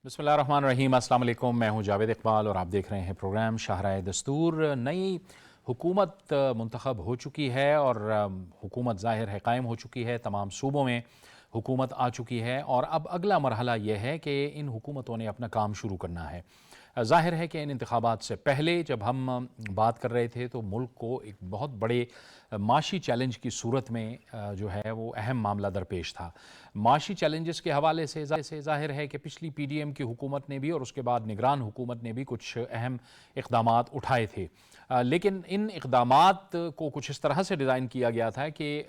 بسم اللہ الرحمن الرحیم۔ السلام علیکم، میں ہوں جاوید اقبال اور آپ دیکھ رہے ہیں پروگرام شاہراہ دستور۔ نئی حکومت منتخب ہو چکی ہے اور حکومت ظاہر ہے قائم ہو چکی ہے، تمام صوبوں میں حکومت آ چکی ہے اور اب اگلا مرحلہ یہ ہے کہ ان حکومتوں نے اپنا کام شروع کرنا ہے۔ ظاہر ہے کہ ان انتخابات سے پہلے جب ہم بات کر رہے تھے تو ملک کو ایک بہت بڑے معاشی چیلنج کی صورت میں جو ہے وہ اہم معاملہ درپیش تھا۔ معاشی چیلنجز کے حوالے سے ظاہر ہے کہ پچھلی پی ڈی ایم کی حکومت نے بھی اور اس کے بعد نگران حکومت نے بھی کچھ اہم اقدامات اٹھائے تھے، لیکن ان اقدامات کو کچھ اس طرح سے ڈیزائن کیا گیا تھا کہ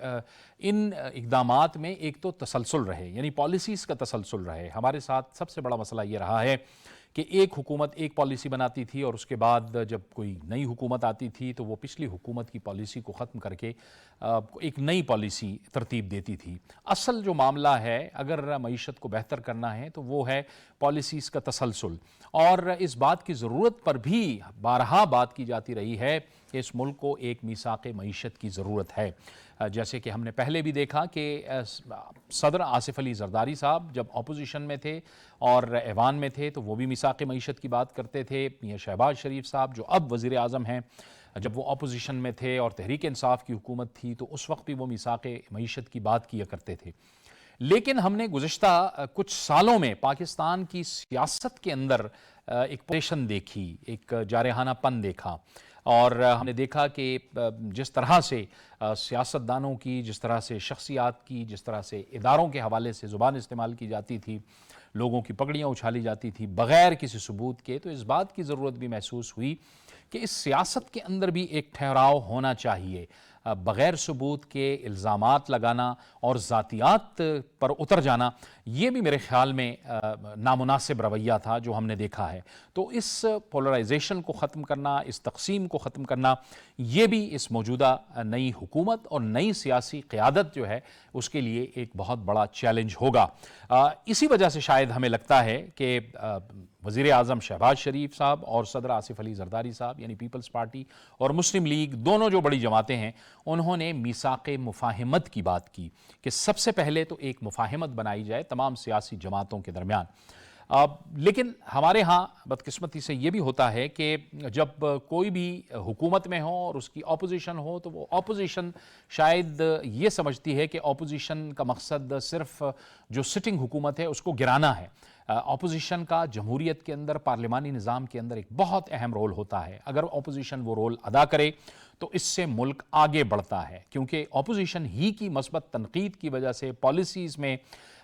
ان اقدامات میں ایک تو تسلسل رہے، یعنی پالیسیز کا تسلسل رہے۔ ہمارے ساتھ سب سے بڑا مسئلہ یہ رہا ہے کہ ایک حکومت ایک پالیسی بناتی تھی اور اس کے بعد جب کوئی نئی حکومت آتی تھی تو وہ پچھلی حکومت کی پالیسی کو ختم کر کے ایک نئی پالیسی ترتیب دیتی تھی۔ اصل جو معاملہ ہے اگر معیشت کو بہتر کرنا ہے تو وہ ہے پالیسیز کا تسلسل، اور اس بات کی ضرورت پر بھی بارہا بات کی جاتی رہی ہے کہ اس ملک کو ایک میثاق معیشت کی ضرورت ہے۔ جیسے کہ ہم نے پہلے بھی دیکھا کہ صدر آصف علی زرداری صاحب جب اپوزیشن میں تھے اور ایوان میں تھے تو وہ بھی میثاق معیشت کی بات کرتے تھے۔ میاں شہباز شریف صاحب جو اب وزیر اعظم ہیں، جب وہ اپوزیشن میں تھے اور تحریک انصاف کی حکومت تھی تو اس وقت بھی وہ میثاق معیشت کی بات کیا کرتے تھے۔ لیکن ہم نے گزشتہ کچھ سالوں میں پاکستان کی سیاست کے اندر ایک پوزیشن دیکھی، ایک جارحانہ پن دیکھا، اور ہم نے دیکھا کہ جس طرح سے سیاستدانوں کی، جس طرح سے شخصیات کی، جس طرح سے اداروں کے حوالے سے زبان استعمال کی جاتی تھی، لوگوں کی پگڑیاں اچھالی جاتی تھی بغیر کسی ثبوت کے، تو اس بات کی ضرورت بھی محسوس ہوئی کہ اس سیاست کے اندر بھی ایک ٹھہراؤ ہونا چاہیے۔ بغیر ثبوت کے الزامات لگانا اور ذاتیات پر اتر جانا یہ بھی میرے خیال میں نامناسب رویہ تھا جو ہم نے دیکھا ہے۔ تو اس پولرائزیشن کو ختم کرنا، اس تقسیم کو ختم کرنا، یہ بھی اس موجودہ نئی حکومت اور نئی سیاسی قیادت جو ہے اس کے لیے ایک بہت بڑا چیلنج ہوگا۔ اسی وجہ سے شاید ہمیں لگتا ہے کہ وزیر اعظم شہباز شریف صاحب اور صدر آصف علی زرداری صاحب یعنی پیپلز پارٹی اور مسلم لیگ دونوں جو بڑی جماعتیں ہیں انہوں نے میثاق مفاہمت کی بات کی کہ سب سے پہلے تو ایک مفاہمت بنائی جائے تمام سیاسی جماعتوں کے درمیان۔ لیکن ہمارے ہاں بدقسمتی سے یہ بھی ہوتا ہے کہ جب کوئی بھی حکومت میں ہو اور اس کی اپوزیشن ہو تو وہ اپوزیشن شاید یہ سمجھتی ہے کہ اپوزیشن کا مقصد صرف جو سٹنگ حکومت ہے اس کو گرانا ہے۔ اپوزیشن کا جمہوریت کے اندر، پارلیمانی نظام کے اندر ایک بہت اہم رول ہوتا ہے۔ اگر اپوزیشن وہ رول ادا کرے تو اس سے ملک آگے بڑھتا ہے، کیونکہ اپوزیشن ہی کی مثبت تنقید کی وجہ سے پالیسیز میں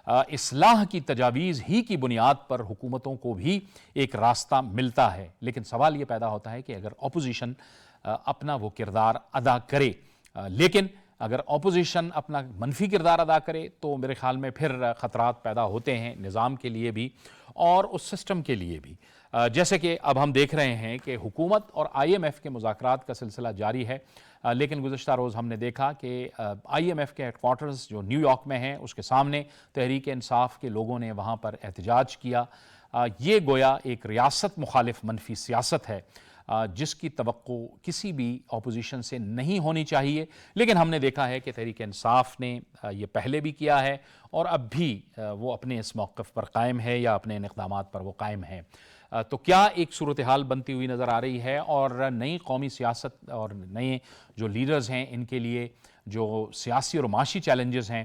اصلاح کی تجاویز ہی کی بنیاد پر حکومتوں کو بھی ایک راستہ ملتا ہے۔ لیکن سوال یہ پیدا ہوتا ہے کہ اگر اپوزیشن اپنا وہ کردار ادا کرے، لیکن اگر اپوزیشن اپنا منفی کردار ادا کرے تو میرے خیال میں پھر خطرات پیدا ہوتے ہیں نظام کے لیے بھی اور اس سسٹم کے لیے بھی۔ جیسے کہ اب ہم دیکھ رہے ہیں کہ حکومت اور آئی ایم ایف کے مذاکرات کا سلسلہ جاری ہے، لیکن گزشتہ روز ہم نے دیکھا کہ آئی ایم ایف کے ہیڈ کوارٹرز جو نیو یارک میں ہیں اس کے سامنے تحریک انصاف کے لوگوں نے وہاں پر احتجاج کیا۔ یہ گویا ایک ریاست مخالف منفی سیاست ہے جس کی توقع کسی بھی اپوزیشن سے نہیں ہونی چاہیے، لیکن ہم نے دیکھا ہے کہ تحریک انصاف نے یہ پہلے بھی کیا ہے اور اب بھی وہ اپنے اس موقف پر قائم ہے یا اپنے ان اقدامات پر وہ قائم ہے۔ تو کیا ایک صورتحال بنتی ہوئی نظر آ رہی ہے، اور نئی قومی سیاست اور نئے جو لیڈرز ہیں ان کے لیے جو سیاسی اور معاشی چیلنجز ہیں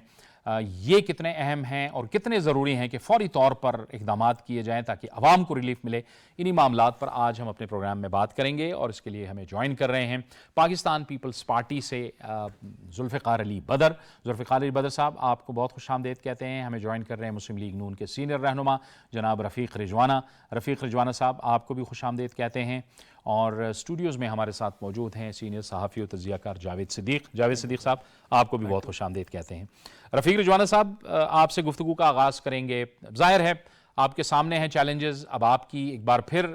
یہ کتنے اہم ہیں اور کتنے ضروری ہیں کہ فوری طور پر اقدامات کیے جائیں تاکہ عوام کو ریلیف ملے، انہی معاملات پر آج ہم اپنے پروگرام میں بات کریں گے۔ اور اس کے لیے ہمیں جوائن کر رہے ہیں پاکستان پیپلز پارٹی سے ذوالفقار علی بدر۔ ذوالفقار علی بدر صاحب آپ کو بہت خوش آمدید کہتے ہیں۔ ہمیں جوائن کر رہے ہیں مسلم لیگ نون کے سینئر رہنما جناب رفیق رضوانہ۔ رفیق رضوانہ صاحب آپ کو بھی خوش آمدید کہتے ہیں، اور اسٹوڈیوز میں ہمارے ساتھ موجود ہیں سینئر صحافی و تجزیہ کار جاوید صدیق۔ جاوید صدیق صاحب آپ کو بھی بہت خوش آمدید کہتے ہیں۔ رفیق رضوانہ صاحب آپ سے گفتگو کا آغاز کریں گے۔ ظاہر ہے آپ کے سامنے ہیں چیلنجز، اب آپ کی ایک بار پھر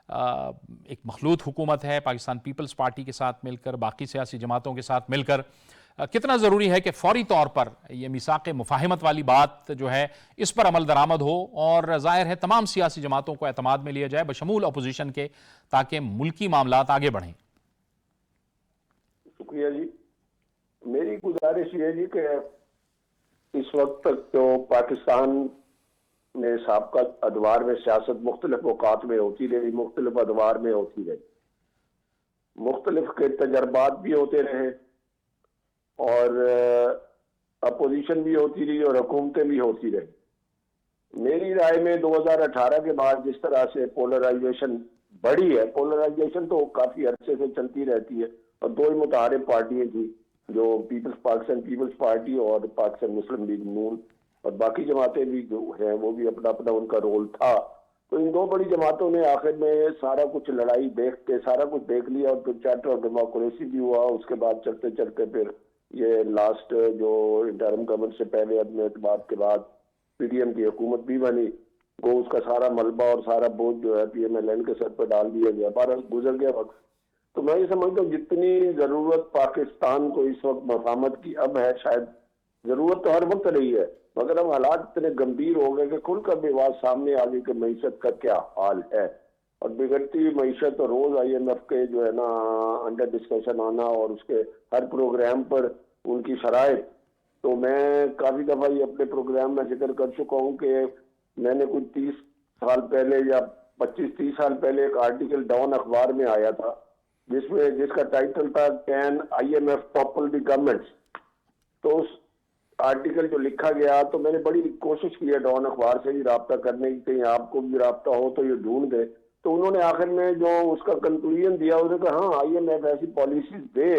ایک مخلوط حکومت ہے پاکستان پیپلز پارٹی کے ساتھ مل کر، باقی سیاسی جماعتوں کے ساتھ مل کر۔ کتنا ضروری ہے کہ فوری طور پر یہ میثاق مفاہمت والی بات جو ہے اس پر عمل درآمد ہو، اور ظاہر ہے تمام سیاسی جماعتوں کو اعتماد میں لیا جائے بشمول اپوزیشن کے، تاکہ ملکی معاملات آگے بڑھیں؟ شکریہ جی۔ میری گزارش یہ ہے جی کہ اس وقت تک جو پاکستان میں سابقہ ادوار میں سیاست مختلف اوقات میں ہوتی رہی, مختلف ادوار میں ہوتی رہی, مختلف کے تجربات بھی ہوتے رہے اور اپوزیشن بھی ہوتی رہی اور حکومتیں بھی ہوتی رہی. میری رائے میں 2018 کے بعد جس طرح سے پولرائزیشن بڑھی ہے, پولرائزیشن تو کافی عرصے سے چلتی رہتی ہے, اور دو ہی متحارب پارٹیاں تھیں جو پاکستان پیپلز پارٹی اور پاکستان مسلم لیگ نون, اور باقی جماعتیں بھی جو ہیں وہ بھی اپنا اپنا ان کا رول تھا. تو ان دو بڑی جماعتوں نے آخر میں سارا کچھ لڑائی دیکھ کے سارا کچھ دیکھ لیا, اور پھر چارٹر آف ڈیموکریسی بھی ہوا. اس کے بعد چلتے چلتے پھر یہ لاسٹ جو انٹرم گورنمنٹ سے پہلے عدم اعتماد کے بعد پی ڈی ایم کی حکومت بھی بنی. وہ اس کا سارا ملبہ اور سارا بوجھ جو ہے پی ایم ایل این کے سر پہ ڈال دیا گیا. بارہ گزر گیا وقت. تو میں یہ سمجھتا ہوں جتنی ضرورت پاکستان کو اس وقت مفاہمت کی اب ہے, شاید ضرورت تو ہر وقت رہی ہے, مگر اب حالات اتنے گمبھیر ہو گئے کہ کھل کر بھی بات سامنے آ گئی کہ معیشت کا کیا حال ہے, اور بگڑتی ہوئی معیشت اور روز آئی ایم ایف کے جو ہے نا انڈر ڈسکشن آنا اور اس کے ہر پروگرام پر ان کی شرائط. تو میں کافی دفعہ یہ اپنے پروگرام میں ذکر کر چکا ہوں کہ میں نے کچھ 30 سال پہلے یا 25-30 سال پہلے ایک آرٹیکل ڈاؤن اخبار میں آیا تھا جس کا ٹائٹل تھا can I M F topple the governments. تو اس آرٹیکل جو لکھا گیا تو میں نے بڑی کوشش کی ہے ڈاؤن اخبار سے بھی رابطہ کرنے کی, کہیں آپ کو بھی رابطہ ہو تو یہ ڈھونڈ دے. تو انہوں نے آخر میں جو اس کا کنکلوژن دیا انہوں نے کہا ہاں آئی ایم ایف ایسی پالیسیز دے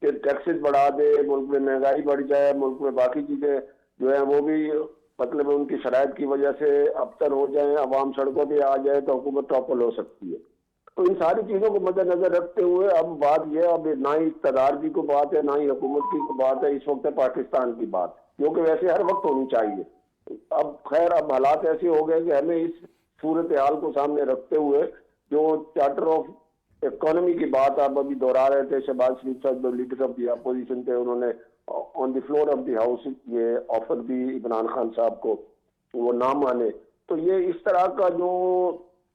کہ ٹیکسز بڑھا دے, ملک میں مہنگائی بڑھ جائے, ملک میں باقی چیزیں جو ہیں وہ بھی مطلب ان کی شرائط کی وجہ سے ابتر ہو جائیں, عوام سڑکوں پہ آ جائے تو حکومت ٹاپل ہو سکتی ہے. تو ان ساری چیزوں کو مد نظر رکھتے ہوئے اب بات یہ اب نہ ہی اقتدار کی کوئی بات ہے نہ ہی حکومت کی کوئی بات ہے, اس وقت ہے پاکستان کی بات, جو کہ ویسے ہر وقت ہونی چاہیے. اب خیر اب حالات ایسے ہو گئے کہ ہمیں اس صورتحال کو سامنے رکھتے ہوئے جو چارٹر آف اکانومی کی بات آپ ابھی دہرا رہے تھے, شہباز شریف صاحب جو لیڈر آف دی اپوزیشن تھے انہوں نے آن دی فلور آف دی ہاؤس یہ آفر دی عمران خان صاحب کو وہ نہ مانے. تو یہ اس طرح کا جو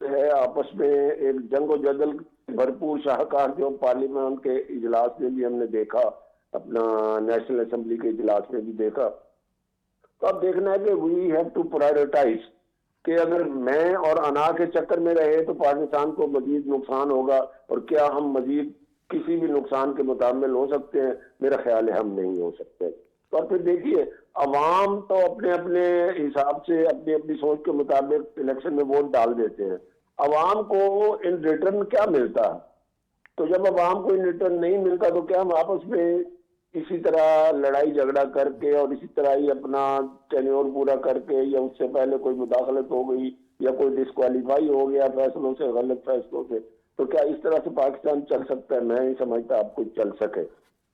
ہے آپس میں ایک جنگ و جدل بھرپور شاہکار جو پارلیمنٹ کے اجلاس میں بھی ہم نے دیکھا, اپنا نیشنل اسمبلی کے اجلاس میں بھی دیکھا. تو اب دیکھنا ہے کہ وی ہیو ٹو پرائیورٹائز کہ اگر میں اور انا کے چکر میں رہے تو پاکستان کو مزید نقصان ہوگا, اور کیا ہم مزید کسی بھی نقصان کے متحمل ہو سکتے ہیں؟ میرا خیال ہے ہم نہیں ہو سکتے. اور پھر دیکھیے عوام تو اپنے اپنے حساب سے اپنی اپنی سوچ کے مطابق الیکشن میں ووٹ ڈال دیتے ہیں. عوام کو ان ریٹرن کیا ملتا ہے؟ تو جب عوام کو ان ریٹرن نہیں ملتا تو کیا ہم آپس میں اسی طرح لڑائی جھگڑا کر کے اور اسی طرح ہی اپنا ٹینیور پورا کر کے یا اس سے پہلے کوئی مداخلت ہو گئی یا کوئی ڈسکوالیفائی ہو گیا فیصلوں سے, غلط فیصلوں سے, تو کیا اس طرح سے پاکستان چل سکتا ہے؟ میں نہیں سمجھتا آپ کو چل سکے.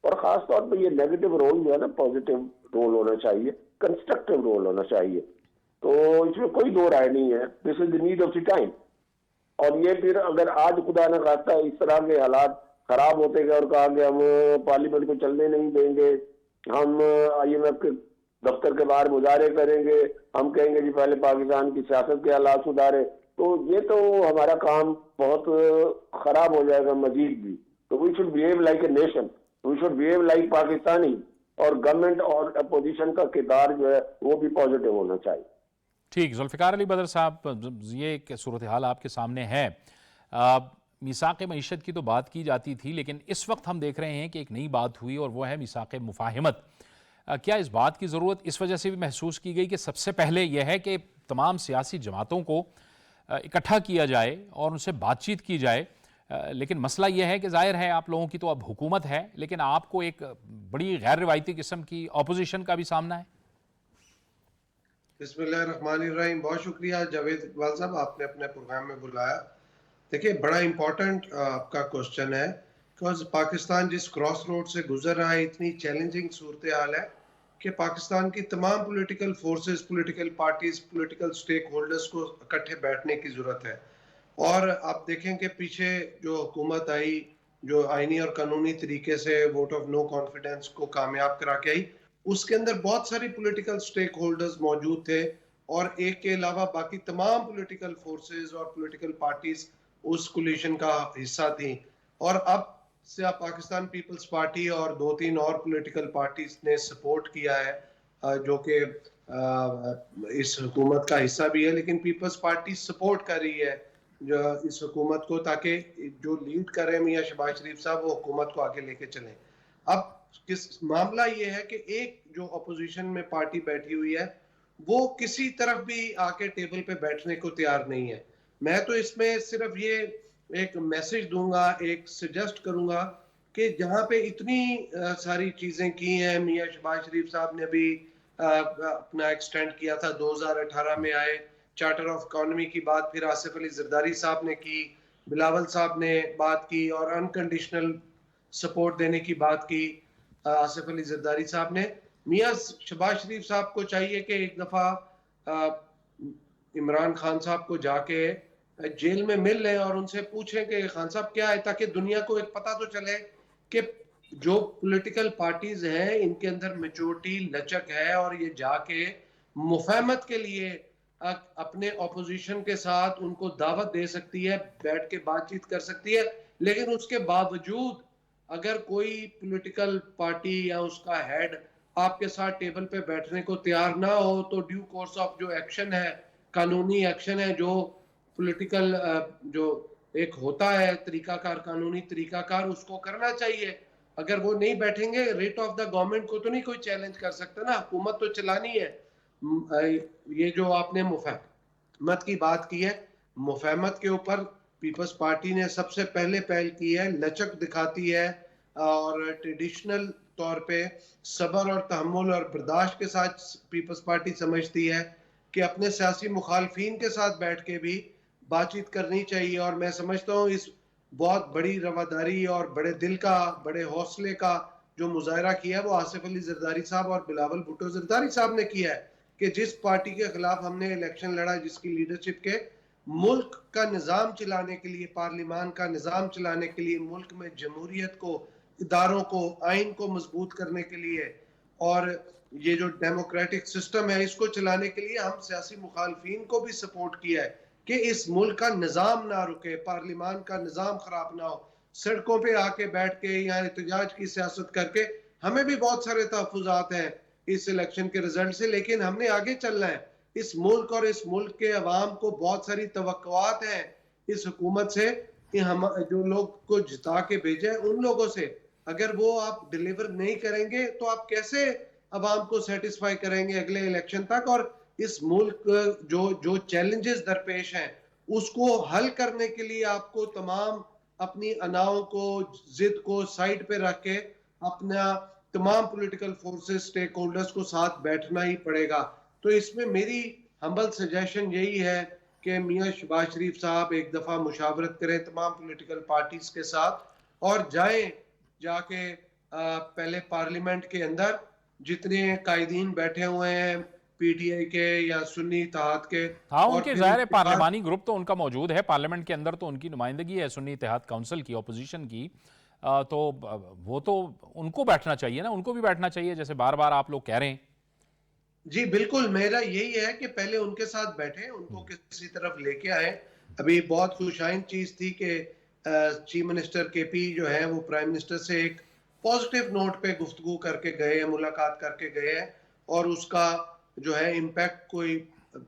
اور خاص طور پہ یہ نیگیٹو رول جو ہے نا پازیٹیو رول ہونا چاہیے, کنسٹرکٹیو رول ہونا چاہیے. تو اس میں کوئی دو رائے نہیں ہے. This is the need of the time. اور یہ پھر اگر آج خدا نہ خواستہ اس طرح کے حالات خراب ہوتے گئے اور کہا کہ ہم پارلیمنٹ کو چلنے نہیں دیں گے, ہم آئی ایم ایف کے دفتر کے باہر مظاہرے کریں گے, ہم کہیں گے جی پہلے پاکستان کی سیاست کے حالات سدھارے, تو یہ تو ہمارا کام بہت خراب ہو جائے گا مزید بھی. تو we should behave like a nation, we should behave like Pakistani, اور گورنمنٹ اور اپوزیشن کا کردار جو ہے وہ بھی پازیٹیو ہونا چاہیے. ٹھیک, ذوالفقار علی بدر صاحب, یہ ایک صورتحال آپ کے سامنے ہے. میثاق معیشت کی تو بات کی جاتی تھی, لیکن اس وقت ہم دیکھ رہے ہیں کہ ایک نئی بات ہوئی اور وہ ہے میثاق مفاہمت. کیا اس بات کی ضرورت اس وجہ سے بھی محسوس کی گئی کہ سب سے پہلے یہ ہے کہ تمام سیاسی جماعتوں کو اکٹھا کیا جائے اور ان سے بات چیت کی جائے, لیکن مسئلہ یہ ہے کہ ظاہر ہے آپ لوگوں کی تو اب حکومت ہے, لیکن آپ کو ایک بڑی غیر روایتی قسم کی اپوزیشن کا بھی سامنا ہے. بسم اللہ الرحمن الرحیم. بہت شکریہ جاوید اقبال صاحب, آپ نے اپنے پروگرام میں بلایا. دیکھیے بڑا امپورٹنٹ آپ کا کوشچن ہے, بیکاز پاکستان جس کراس روڈ سے گزر رہا ہے اتنی چیلنجنگ صورتحال ہے کہ پاکستان کی تمام political forces, political parties, political stakeholders کو اکٹھے بیٹھنے کی ضرورت ہے. اور آپ دیکھیں کہ پیچھے جو حکومت آئی جو آئینی اور قانونی طریقے سے ووٹ آف نو کانفیڈنس کو کامیاب کرا کے آئی, اس کے اندر بہت ساری پولیٹیکل سٹیک ہولڈرز موجود تھے, اور ایک کے علاوہ باقی تمام پولیٹیکل فورسز اور پولیٹیکل پارٹیز اس کولیشن کا حصہ تھیں. اور اب سے پاکستان پیپلز پارٹی اور 2-3 اور پولیٹیکل پارٹیز نے سپورٹ کیا ہے, جو کہ اس حکومت کا حصہ بھی ہے، لیکن پیپلز پارٹی سپورٹ کر رہی ہے جو اس حکومت کو، تاکہ جو لیڈ کر رہے ہیں میاں شہباز شریف صاحب وہ حکومت کو آگے لے کے چلیں. اب معاملہ یہ ہے کہ ایک جو اپوزیشن میں پارٹی بیٹھی ہوئی ہے وہ کسی طرف بھی آ کے ٹیبل پہ بیٹھنے کو تیار نہیں ہے. میں تو اس میں صرف یہ ایک میسج دوں گا، ایک سجیسٹ کروں گا کہ جہاں پہ اتنی ساری چیزیں کی ہیں، میاں شہباز شریف صاحب نے بھی اپنا ایکسٹینڈ کیا تھا، 2018 میں آئے، چارٹر آف اکانومی کی بات پھر آصف علی زرداری صاحب نے کی، بلاول صاحب نے بات کی، اور انکنڈیشنل سپورٹ دینے کی بات کی آصف علی زرداری صاحب نے. میاں شہباز شریف صاحب کو چاہیے کہ ایک دفعہ عمران خان صاحب کو جا کے جیل میں مل لیں اور ان سے پوچھیں کہ خان صاحب کیا ہے، تاکہ دنیا کو ایک پتہ تو چلے کہ جو پولیٹیکل پارٹیز ہیں ان کے اندر میچورٹی لچک ہے، اور یہ جا کے مفاہمت کے لیے اپنے اپوزیشن کے ساتھ ان کو دعوت دے سکتی ہے، بیٹھ کے بات چیت کر سکتی ہے. لیکن اس کے باوجود اگر کوئی پولیٹیکل پارٹی یا اس کا ہیڈ آپ کے ساتھ ٹیبل پہ بیٹھنے کو تیار نہ ہو تو ڈیو کورس آف جو ایکشن ہے، قانونی ایکشن ہے، جو پولیٹیکل جو ایک ہوتا ہے طریقہ کار، قانونی طریقہ کار، اس کو کرنا چاہیے. اگر وہ نہیں بیٹھیں گے، ریٹ آف دا گورنمنٹ کو تو نہیں کوئی چیلنج کر سکتا نا، حکومت تو چلانی ہے. یہ جو آپ نے مفاہمت کی بات کی ہے، مفاہمت کے اوپر پیپلز پارٹی نے سب سے پہلے پہل کی ہے، لچک دکھاتی ہے، اور ٹریڈیشنل طور پہ صبر اور تحمل اور برداشت کے ساتھ پیپلز پارٹی سمجھتی ہے کہ اپنے سیاسی مخالفین کے ساتھ بیٹھ کے بھی بات چیت کرنی چاہیے. اور میں سمجھتا ہوں اس بہت بڑی رواداری اور بڑے دل کا، بڑے حوصلے کا جو مظاہرہ کیا ہے وہ آصف علی زرداری صاحب اور بلاول بھٹو زرداری صاحب نے کیا ہے، کہ جس پارٹی کے خلاف ہم نے الیکشن لڑا، جس کی لیڈرشپ کے ملک کا نظام چلانے کے لیے، پارلیمان کا نظام چلانے کے لیے، ملک میں جمہوریت کو، اداروں کو، آئین کو مضبوط کرنے کے لیے، اور یہ جو ڈیموکریٹک سسٹم ہے اس کو چلانے کے لیے ہم سیاسی مخالفین کو بھی سپورٹ کیا ہے کہ اس ملک کا نظام نہ رکے، پارلیمان کا نظام خراب نہ ہو. سڑکوں پہ آ کے بیٹھ کے یا احتجاج کی سیاست کر کے ہمیں بھی بہت سارے تحفظات ہیں اس الیکشن کے رزلٹ سے، لیکن ہم نے آگے چلنا ہے. اس ملک اور اس ملک کے عوام کو بہت ساری توقعات ہیں اس حکومت سے، کہ ہم جو لوگ کو جتا کے بھیجے ان لوگوں سے اگر وہ آپ ڈیلیور نہیں کریں گے تو آپ کیسے عوام کو سیٹسفائی کریں گے اگلے الیکشن تک. اور اس ملک جو چیلنجز درپیش ہیں اس کو حل کرنے کے لیے آپ کو تمام اپنی اناؤں کو، ضد کو سائڈ پہ رکھ کے اپنا تمام پولیٹیکل فورسز، سٹیک ہولڈرز کو ساتھ بیٹھنا ہی پڑے گا. تو اس میں میری ہمبل سجیشن یہی ہے کہ میاں شہباز شریف صاحب ایک دفعہ مشاورت کریں تمام پولیٹیکل پارٹیز کے ساتھ، اور جائیں جا کے پہلے پارلیمنٹ کے اندر جتنے قائدین بیٹھے ہوئے ہیں پی ٹی آئی کے یا سنی اتحاد کے، ہاں ان اور کے پھر ظاہر پارلیمانی گروپ تو ان کا موجود ہے پارلیمنٹ کے اندر، تو ان کی نمائندگی ہے سنی اتحاد کونسل کی، اپوزیشن کی، تو وہ تو ان کو بیٹھنا چاہیے نا، ان کو بھی بیٹھنا چاہیے جیسے بار بار آپ لوگ کہہ رہے ہیں. جی بالکل، میرا یہی ہے کہ پہلے ان کے ساتھ بیٹھیں، ان کو کسی طرف لے کے آئیں. ابھی بہت خوشائن چیز تھی کہ چیف منسٹر کے پی جو ہے وہ پرائم منسٹر سے ایک پازیٹیو نوٹ پہ گفتگو کر کے گئے ہیں، ملاقات کر کے گئے ہیں، اور اس کا جو ہے امپیکٹ کوئی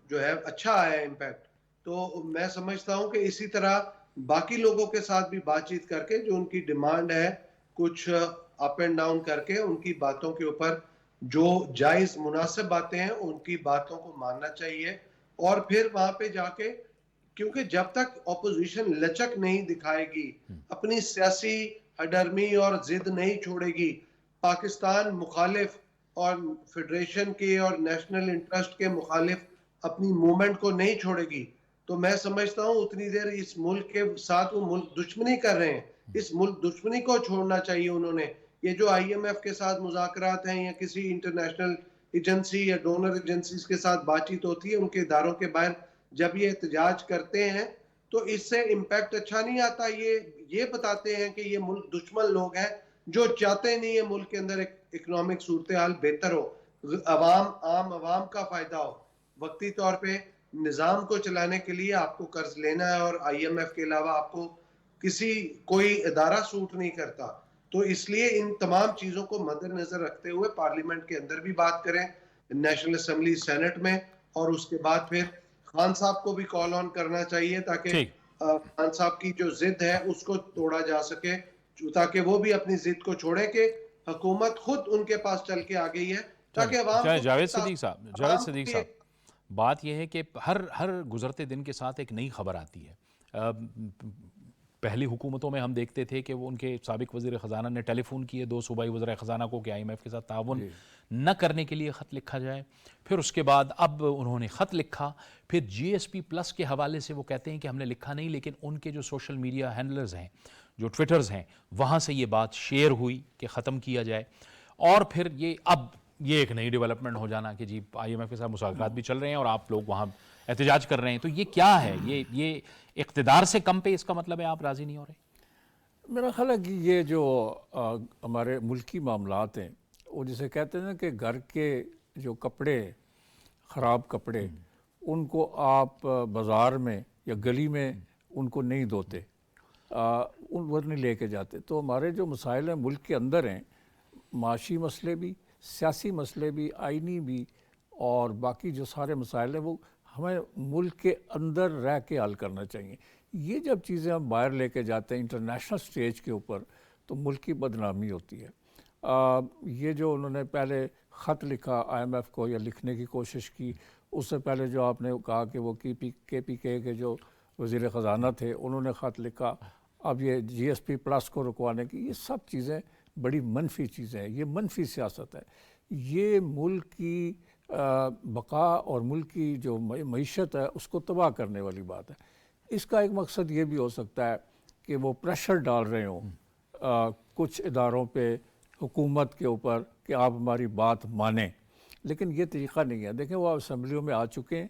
جو ہے اچھا آیا ہے امپیکٹ. تو میں سمجھتا ہوں کہ اسی طرح باقی لوگوں کے ساتھ بھی بات چیت کر کے جو ان کی ڈیمانڈ ہے کچھ اپ اینڈ ڈاؤن کر کے ان کی باتوں کے اوپر جو جائز مناسب باتیں ہیں ان کی باتوں کو ماننا چاہیے. اور پھر وہاں پہ جا کے، کیونکہ جب تک اپوزیشن لچک نہیں دکھائے گی، اپنی سیاسی ہڈرمی اور ضد نہیں چھوڑے گی، پاکستان مخالف اور فیڈریشن کے اور نیشنل انٹرسٹ کے مخالف اپنی موومنٹ کو نہیں چھوڑے گی، تو میں سمجھتا ہوں اتنی دیر اس ملک کے ساتھ وہ ملک دشمنی کر رہے ہیں. اس ملک دشمنی کو چھوڑنا چاہیے انہوں نے. یہ جو آئی ایم ایف کے ساتھ مذاکرات ہیں یا کسی انٹرنیشنل ایجنسی یا ڈونر ایجنسیز کے ساتھ بات چیت ہوتی ہے ان کے اداروں کے باہر، جب یہ احتجاج کرتے ہیں تو اس سے امپیکٹ اچھا نہیں آتا. یہ بتاتے ہیں کہ یہ ملک دشمن لوگ ہیں جو چاہتے نہیں ہے ملک کے اندر ایک اکنامک صورتحال بہتر ہو، عام عوام کا فائدہ ہو. وقتی طور پہ نظام کو چلانے کے لیے آپ کو قرض لینا ہے، اور آئی ایم ایف کے علاوہ آپ کو کوئی ادارہ سوٹ نہیں کرتا. تو اس لیے ان تمام چیزوں کو مد نظر رکھتے ہوئے پارلیمنٹ کے اندر بھی بات کریں، نیشنل اسمبلی سینٹ میں, اور اس کے بعد پھر خان صاحب کو بھی کال آن کرنا چاہیے تاکہ ٹھیک. خان صاحب کی جو ضد ہے اس کو توڑا جا سکے, تاکہ وہ بھی اپنی ضد کو چھوڑے کہ حکومت خود ان کے پاس چل کے آ گئی ہے, تاکہ عوام کو جاوید صدیق صاحب, عوام کو بھی بات یہ ہے کہ ہر گزرتے دن کے ساتھ ایک نئی خبر آتی ہے. پہلی حکومتوں میں ہم دیکھتے تھے کہ وہ ان کے سابق وزیر خزانہ نے ٹیلی فون کیے 2 صوبائی وزراء خزانہ کو کہ IMF کے ساتھ تعاون نہ کرنے کے لیے خط لکھا جائے. پھر اس کے بعد اب انہوں نے خط لکھا, پھر GSP+ کے حوالے سے وہ کہتے ہیں کہ ہم نے لکھا نہیں, لیکن ان کے جو سوشل میڈیا ہینڈلرز ہیں, جو ٹویٹرز ہیں, وہاں سے یہ بات شیئر ہوئی کہ ختم کیا جائے. اور پھر اب یہ ایک نئی ڈیولپمنٹ ہو جانا کہ جی IMF کے ساتھ مذاکرات بھی چل رہے ہیں اور آپ لوگ وہاں احتجاج کر رہے ہیں. تو یہ کیا ہے؟ یہ اقتدار سے کم پہ اس کا مطلب ہے آپ راضی نہیں ہو رہے؟ میرا خیال ہے کہ یہ جو ہمارے ملکی معاملات ہیں, وہ جسے کہتے ہیں نا کہ گھر کے جو کپڑے, خراب کپڑے, ان کو آپ بازار میں یا گلی میں ان کو نہیں دھوتے, ان وہ نہیں لے کے جاتے. تو ہمارے جو مسائل ہیں ملک کے اندر ہیں, معاشی مسئلے بھی, سیاسی مسئلے بھی, آئینی بھی, اور باقی جو سارے مسائل ہیں وہ ہمیں ملک کے اندر رہ کے حل کرنا چاہیے. یہ جب چیزیں ہم باہر لے کے جاتے ہیں انٹرنیشنل سٹیج کے اوپر, تو ملک کی بدنامی ہوتی ہے. یہ جو انہوں نے پہلے خط لکھا IMF کو یا لکھنے کی کوشش کی, اس سے پہلے جو آپ نے کہا کہ وہ KPK کے جو وزیر خزانہ تھے انہوں نے خط لکھا, اب یہ GSP+ کو رکوانے کی, یہ سب چیزیں بڑی منفی چیزیں ہیں. یہ منفی سیاست ہے. یہ ملک کی بقا اور ملک کی جو معیشت ہے اس کو تباہ کرنے والی بات ہے. اس کا ایک مقصد یہ بھی ہو سکتا ہے کہ وہ پریشر ڈال رہے ہوں کچھ اداروں پہ, حکومت کے اوپر, کہ آپ ہماری بات مانیں, لیکن یہ طریقہ نہیں ہے. دیکھیں وہ اسمبلیوں میں آ چکے ہیں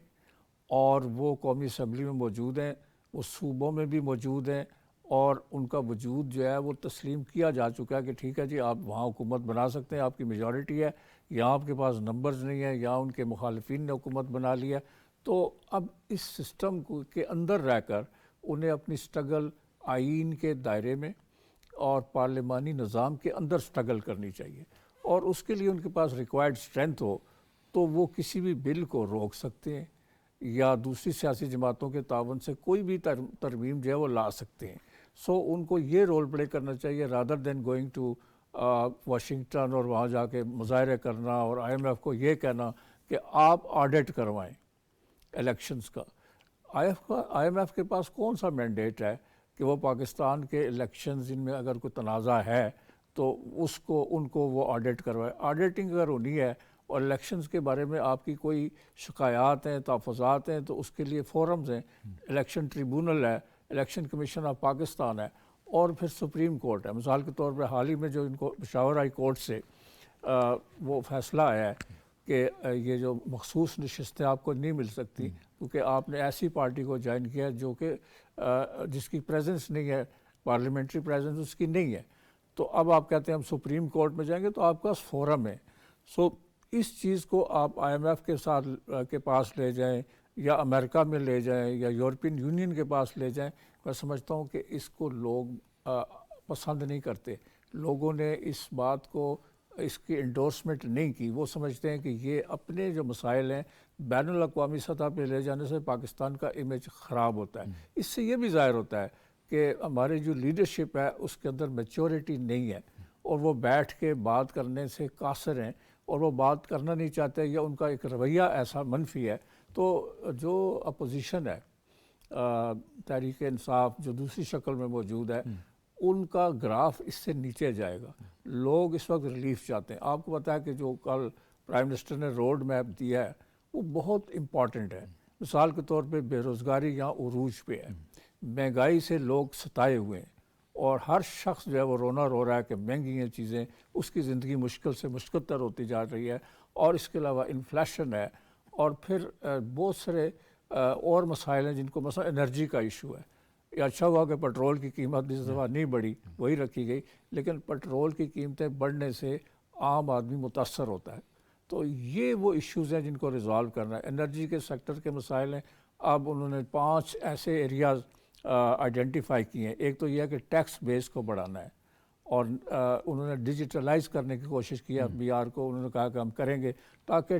اور وہ قومی اسمبلی میں موجود ہیں, وہ صوبوں میں بھی موجود ہیں, اور ان کا وجود جو ہے وہ تسلیم کیا جا چکا ہے کہ ٹھیک ہے جی آپ وہاں حکومت بنا سکتے ہیں, آپ کی میجورٹی ہے, یہاں آپ کے پاس نمبرز نہیں ہیں, یا ان کے مخالفین نے حکومت بنا لی ہے. تو اب اس سسٹم کے اندر رہ کر انہیں اپنی سٹرگل آئین کے دائرے میں اور پارلیمانی نظام کے اندر سٹرگل کرنی چاہیے, اور اس کے لیے ان کے پاس ریکوائرڈ اسٹرینتھ ہو تو وہ کسی بھی بل کو روک سکتے ہیں یا دوسری سیاسی جماعتوں کے تعاون سے کوئی بھی ترمیم جو ہے وہ لا سکتے ہیں. سو ان کو یہ رول پلے کرنا چاہیے rather than going to Washington اور وہاں جا کے مظاہرے کرنا اور IMF کو یہ کہنا کہ آپ آڈٹ کروائیں الیکشنز کا. IMF کے پاس کون سا مینڈیٹ ہے کہ وہ پاکستان کے الیکشنز ان میں اگر کوئی تنازع ہے تو ان کو وہ آڈٹ کروائے. آڈیٹنگ اگر ہونی ہے اور الیکشنز کے بارے میں آپ کی کوئی شکایات ہیں, تحفظات ہیں, تو اس کے لیے فورمز ہیں, الیکشن ٹریبونل ہے, الیکشن کمیشن آف پاکستان ہے, اور پھر سپریم کورٹ ہے. مثال کے طور پہ حال ہی میں جو ان کو پشاور ہائی کورٹ سے وہ فیصلہ آیا ہے کہ یہ جو مخصوص نشستیں آپ کو نہیں مل سکتی کیونکہ آپ نے ایسی پارٹی کو جوائن کیا ہے جو کہ جس کی پریزنس نہیں ہے, پارلیمنٹری پریزنس اس کی نہیں ہے. تو اب آپ کہتے ہیں ہم سپریم کورٹ میں جائیں گے, تو آپ کا فورم ہے. سو اس چیز کو آپ IMF کے پاس لے جائیں یا امریکہ میں لے جائیں یا یورپین یونین کے پاس لے جائیں, میں سمجھتا ہوں کہ اس کو لوگ پسند نہیں کرتے. لوگوں نے اس بات کو, اس کی انڈورسمنٹ نہیں کی. وہ سمجھتے ہیں کہ یہ اپنے جو مسائل ہیں بین الاقوامی سطح پہ لے جانے سے پاکستان کا امیج خراب ہوتا ہے. اس سے یہ بھی ظاہر ہوتا ہے کہ ہماری جو لیڈرشپ ہے اس کے اندر میچورٹی نہیں ہے, اور وہ بیٹھ کے بات کرنے سے قاصر ہیں, اور وہ بات کرنا نہیں چاہتے, یا ان کا ایک رویہ ایسا منفی ہے. تو جو اپوزیشن ہے, تحریک انصاف جو دوسری شکل میں موجود ہے, ان کا گراف اس سے نیچے جائے گا. لوگ اس وقت ریلیف چاہتے ہیں. آپ کو پتہ ہے کہ جو کل پرائم منسٹر نے روڈ میپ دیا ہے وہ بہت امپورٹنٹ ہے. مثال کے طور پہ بے روزگاری یہاں عروج پہ ہے, مہنگائی سے لوگ ستائے ہوئے ہیں, اور ہر شخص جو ہے وہ رونا رو رہا ہے کہ مہنگی ہیں چیزیں, اس کی زندگی مشکل سے مشکل تر ہوتی جا رہی ہے. اور اس کے علاوہ انفلیشن ہے, اور پھر بہت سارے اور مسائل ہیں جن کو مثلا انرجی کا ایشو ہے. یہ اچھا ہوا کہ پٹرول کی قیمت اس دفعہ نہیں بڑھی, وہی رکھی گئی, لیکن پٹرول کی قیمتیں بڑھنے سے عام آدمی متاثر ہوتا ہے. تو یہ وہ ایشوز ہیں جن کو ریزالو کرنا ہے. انرجی کے سیکٹر کے مسائل ہیں. اب انہوں نے 5 ایسے ایریاز آئیڈینٹیفائی کیے ہیں. ایک تو یہ ہے کہ ٹیکس بیس کو بڑھانا ہے, اور انہوں نے ڈیجیٹلائز کرنے کی کوشش کی ہے. BR کو انہوں نے کہا کہ ہم کریں گے تاکہ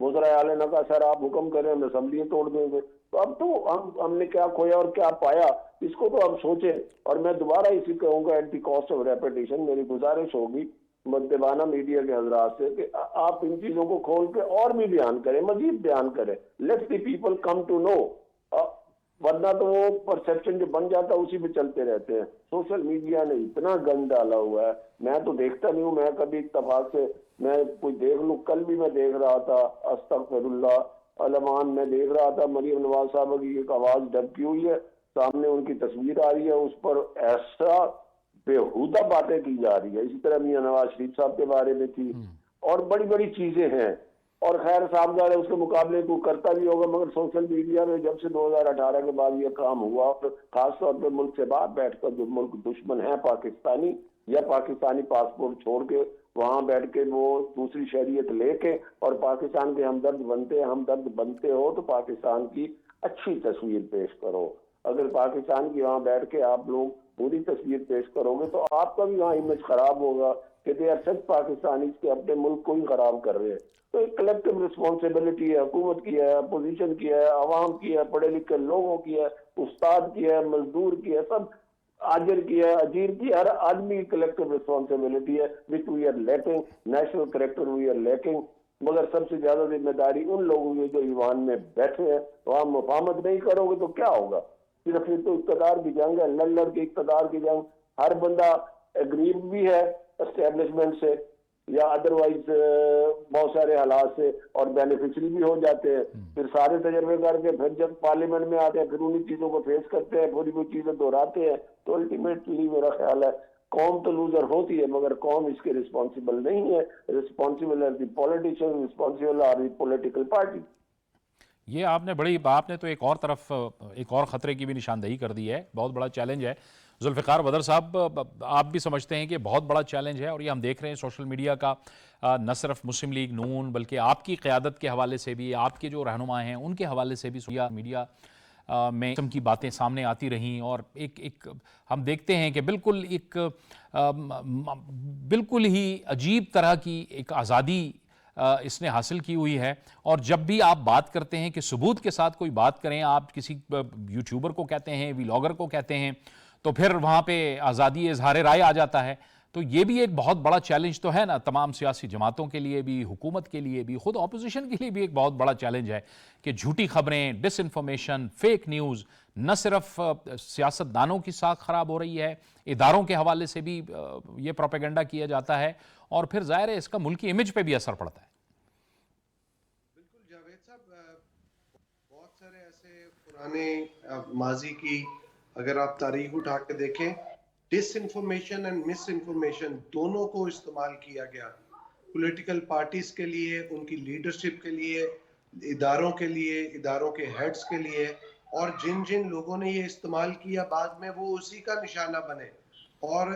وزرائے اعلیٰ نے کہا سر آپ حکم کریں ہم اسمبلیاں توڑ دیں گے. تو اب تو ہم نے کیا کھویا اور کیا پایا, اس کو تو اب سوچیں. اور میں دوبارہ اسی کہوں گا at the cost of repetition, میری گزارش ہوگی مدبانہ میڈیا کے حضرات سے کہ آپ ان چیزوں کو کھول کے اور بھی بیان کریں, مزید بیان کریں. Let the people come to know, ورنہ تو وہ پرسپشن جو بن جاتا ہے اسی پہ چلتے رہتے ہیں. سوشل میڈیا نے اتنا گند ڈالا ہوا ہے, میں تو دیکھتا نہیں ہوں. میں کبھی اتفاق سے میں کوئی دیکھ لوں, کل بھی میں دیکھ رہا تھا استغفر اللہ علمان, میں دیکھ رہا تھا مریم نواز صاحبہ کی ایک آواز دب کی ہوئی ہے, سامنے ان کی تصویر آ رہی ہے, اس پر ایسا بےہودہ باتیں کی جا رہی ہے. اسی طرح میاں نواز شریف صاحب کے بارے میں تھی, اور بڑی بڑی چیزیں ہیں. اور خیر صاحب اس کے مقابلے کو کرتا بھی ہوگا, مگر سوشل میڈیا میں جب سے 2018 کے بعد یہ کام ہوا, خاص طور پہ ملک سے باہر بیٹھ کر جو ملک دشمن ہے پاکستانی, یا پاکستانی پاسپورٹ چھوڑ کے وہاں بیٹھ کے وہ دوسری شہریت لے کے اور پاکستان کے ہمدرد بنتے ہو تو پاکستان کی اچھی تصویر پیش کرو. اگر پاکستان کی وہاں بیٹھ کے آپ لوگ پوری تصویر پیش کرو گے تو آپ کا بھی وہاں امیج خراب ہوگا کہ دے آر سچ پاکستانی کے اپنے ملک کو ہی خراب کر رہے ہیں. تو ایک کلیکٹیو رسپانسبلٹی ہے, حکومت کی ہے, اپوزیشن کی ہے, عوام کی ہے, پڑھے لکھے لوگوں کی ہے, استاد کی ہے, مزدور کی ہے, سب آجر کی ہے, اجیر کی, ہر آدمی کی کلیکٹیو رسپانسبلٹی ہے, which we are lacking. National character we are lacking. مگر سب سے زیادہ ذمہ داری ان لوگوں کی جو ایوان میں بیٹھے ہیں. وہاں مفاہمت نہیں کرو گے تو کیا ہوگا؟ صرف یہ تو اقتدار کی جنگ ہے, لڑ کے اقتدار کی جنگ. ہر بندہ اگریب بھی ہے اسٹیبلشمنٹ سے یا ادروائز بہت سارے حالات سے, اور بینیفیشری بھی ہو جاتے ہیں. پھر سارے تجربے کر کے پھر جب پارلیمنٹ میں آتے ہیں پھر انہیں چیزوں کو فیس کرتے ہیں, پوری کوئی چیزیں دہراتے ہیں. تو الٹیمیٹلی میرا خیال ہے قوم تو لوزر ہوتی ہے, مگر قوم اس کے رسپانسبل نہیں ہے. Responsible are the politician, responsible are the political party. یہ آپ نے تو ایک اور طرف ایک اور خطرے کی بھی نشاندہی کر دی ہے. بہت بڑا چیلنج ہے ذوالفقار بدر صاحب, آپ بھی سمجھتے ہیں کہ بہت بڑا چیلنج ہے, اور یہ ہم دیکھ رہے ہیں سوشل میڈیا کا نہ صرف مسلم لیگ نون بلکہ آپ کی قیادت کے حوالے سے بھی, آپ کے جو رہنما ہیں ان کے حوالے سے بھی میڈیا میں قسم کی باتیں سامنے آتی رہیں. اور ایک ہم دیکھتے ہیں کہ بالکل ہی عجیب طرح کی ایک آزادی اس نے حاصل کی ہوئی ہے. اور جب بھی آپ بات کرتے ہیں کہ ثبوت کے ساتھ کوئی بات کریں, آپ کسی یوٹیوبر کو کہتے ہیں, ویلاگر کو کہتے ہیں, تو پھر وہاں پہ آزادی اظہار رائے آ جاتا ہے. تو یہ بھی ایک بہت بڑا چیلنج تو ہے نا, تمام سیاسی جماعتوں کے لیے بھی, حکومت کے لیے بھی, خود اپوزیشن کے لیے بھی ایک بہت بڑا چیلنج ہے کہ جھوٹی خبریں, ڈس انفارمیشن, فیک نیوز نہ صرف سیاست دانوں کی ساکھ خراب ہو رہی ہے, اداروں کے حوالے سے بھی یہ پروپیگنڈا کیا جاتا ہے, اور پھر ظاہر ہے اس کا ملکی امیج پہ بھی اثر پڑتا ہے. بالکل جاوید صاحب, بہت سارے ایسے پرانے ماضی کی اگر آپ تاریخ اٹھا کے دیکھیں, ڈس انفارمیشن اینڈ مس انفارمیشن دونوں کو استعمال کیا گیا پولیٹیکل پارٹیز کے لیے, ان کی لیڈرشپ کے لیے, اداروں کے لیے, اداروں کے ہیڈز کے لیے. اور جن لوگوں نے یہ استعمال کیا بعد میں وہ اسی کا نشانہ بنے اور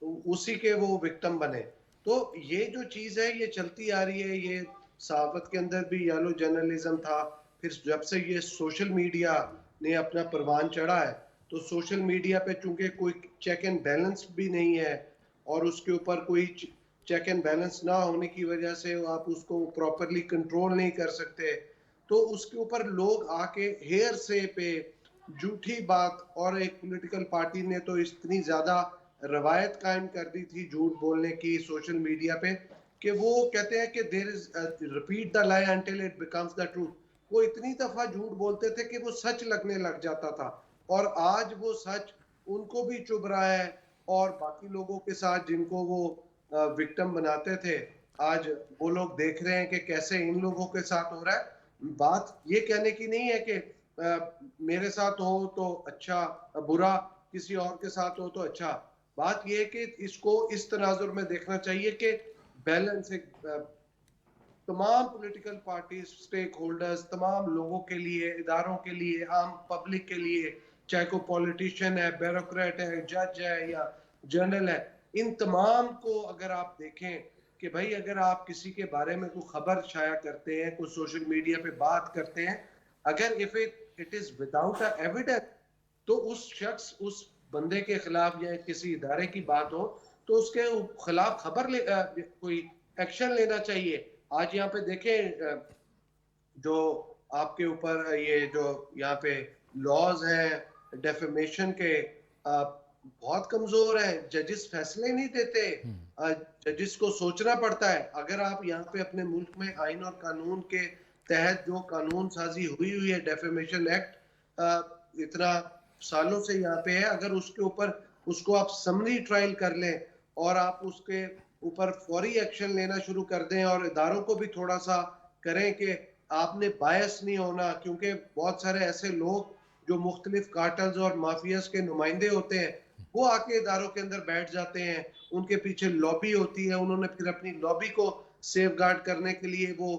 اسی کے وہ وکٹم بنے. تو یہ جو چیز ہے یہ چلتی آ رہی ہے. یہ صحافت کے اندر بھی یالو جرنلزم تھا, پھر جب سے یہ سوشل میڈیا نے اپنا پروان چڑھا ہے تو سوشل میڈیا پہ چونکہ کوئی چیک اینڈ بیلنس بھی نہیں ہے, اور اس کے اوپر کوئی چیک اینڈ بیلنس نہ ہونے کی وجہ سے آپ اس کو پراپرلی کنٹرول نہیں کر سکتے, تو اس کے اوپر لوگ آ کے ہیئر سے پہ جھوٹی بات. اور ایک پولیٹیکل پارٹی نے تو اتنی زیادہ روایت قائم کر دی تھی جھوٹ بولنے کی سوشل میڈیا پہ کہ وہ کہتے ہیں کہ there is repeat the lie until it becomes the truth. وہ اتنی دفعہ جھوٹ بولتے تھے کہ وہ سچ لگنے لگ جاتا تھا, اور آج وہ سچ ان کو بھی چبھ رہا ہے, اور باقی لوگوں کے ساتھ جن کو وہ وکٹم بناتے تھے آج وہ لوگ دیکھ رہے ہیں کہ کیسے ان لوگوں کے ساتھ ہو رہا ہے. بات یہ کہنے کی نہیں ہے کہ میرے ساتھ ہو تو اچھا, برا کسی اور کے ساتھ ہو تو اچھا. بات یہ ہے کہ اس کو اس تناظر میں دیکھنا چاہیے کہ بیلنس, تمام پولیٹیکل پارٹیز, سٹیک ہولڈرز, تمام لوگوں کے لیے, اداروں کے لیے, عام پبلک کے لیے, چاہے کوئی پولیٹیشین ہے, بیوروکریٹ ہے, جج ہے یا جرنل ہے, ان تمام کو اگر آپ دیکھیں کہ بھائی اگر آپ کسی کے بارے میں کوئی خبر شائع کرتے ہیں, کوئی سوشل میڈیا پہ بات کرتے ہیں, اگر if it is without a evidence تو اس شخص, اس بندے کے خلاف یا کسی ادارے کی بات ہو تو اس کے خلاف کوئی ایکشن لینا چاہیے. آج یہاں پہ دیکھیں جو آپ کے اوپر یہ جو یہاں پہ لاز ہیں ڈیفیمیشن کے بہت کمزور ہیں. ججز فیصلے نہیں دیتے, ججز کو سوچنا پڑتا ہے. اگر آپ یہاں پہ اپنے ملک میں آئین اور قانون کے تحت جو قانون سازی ہوئی ہے, ڈیفیمیشن ایکٹ اتنا سالوں سے یہاں پہ ہے, اگر اس کے اوپر اس کو آپ سمری ٹرائل کر لیں اور آپ اس کے اوپر فوری ایکشن لینا شروع کر دیں, اور اداروں کو بھی تھوڑا سا کریں کہ آپ نے بائس نہیں ہونا, کیونکہ بہت سارے ایسے لوگ جو مختلف کارٹلز اور مافیاز کے نمائندے ہوتے ہیں وہ آ کے اداروں کے اندر بیٹھ جاتے ہیں, ان کے پیچھے لابی ہوتی ہے, انہوں نے پھر اپنی لابی کو سیف گارڈ کرنے کے لیے وہ